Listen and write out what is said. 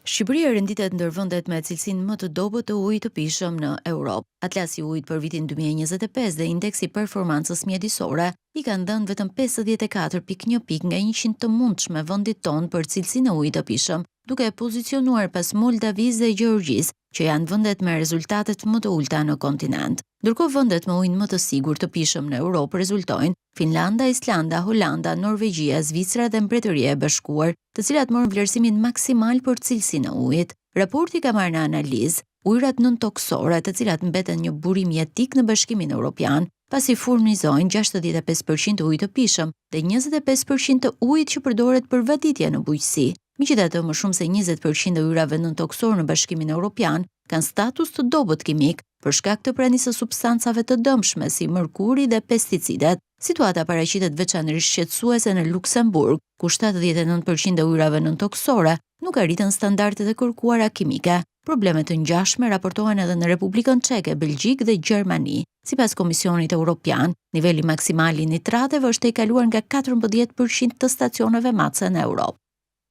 Shqipëria renditet ndër vendet me cilësinë më të dobët të ujit të pishëm në Europë. Atlasi i ujit për vitin 2025 dhe indeksi performancës mjedisore i kanë dhënë vetëm 54.1 pikë nga 100 të mundshme vendit tonë për cilësinë e ujit të pishëm, duke pozicionuar pas Moldavisë dhe Gjeorgjisë, që janë vendet me rezultatet më të ulta në kontinent. Ndërkohë vendet me ujin më të sigurt të pishëm në Europë rezultojnë Finlanda, Islanda, Holanda, Norvegjia, Zvicra dhe Mbretëria e Bashkuar, të cilat morën vlerësimin maksimal për cilësinë e ujit. Raporti ka marrë në analizë ujërat nën-toksore, të cilat mbeten një burim jetik në Bashkimin Evropian, pasi furnizojnë 65% të ujit të pishëm dhe 25% të ujit që përdoret për vaditje në bujqësi. Megjithatë, më shumë se 20% e ujrave nën-toksor në Bashkimin Evropian kanë status të dobët kimik për shkak të pranisë së substancave të dëmshme si mërkuri dhe pesticidet. Situata paraqitet veçanërisht shqetësuese në Luksemburg, ku 79% e ujrave nën-toksore nuk arritën standardet e kërkuara kimike. Problemet të ngjashme raportohen edhe në Republikën Çeke, Belgjik dhe Gjermani. Sipas Komisionit Evropian, niveli maksimal i nitrateve është e kaluar nga 14% të stacioneve matse në Europë.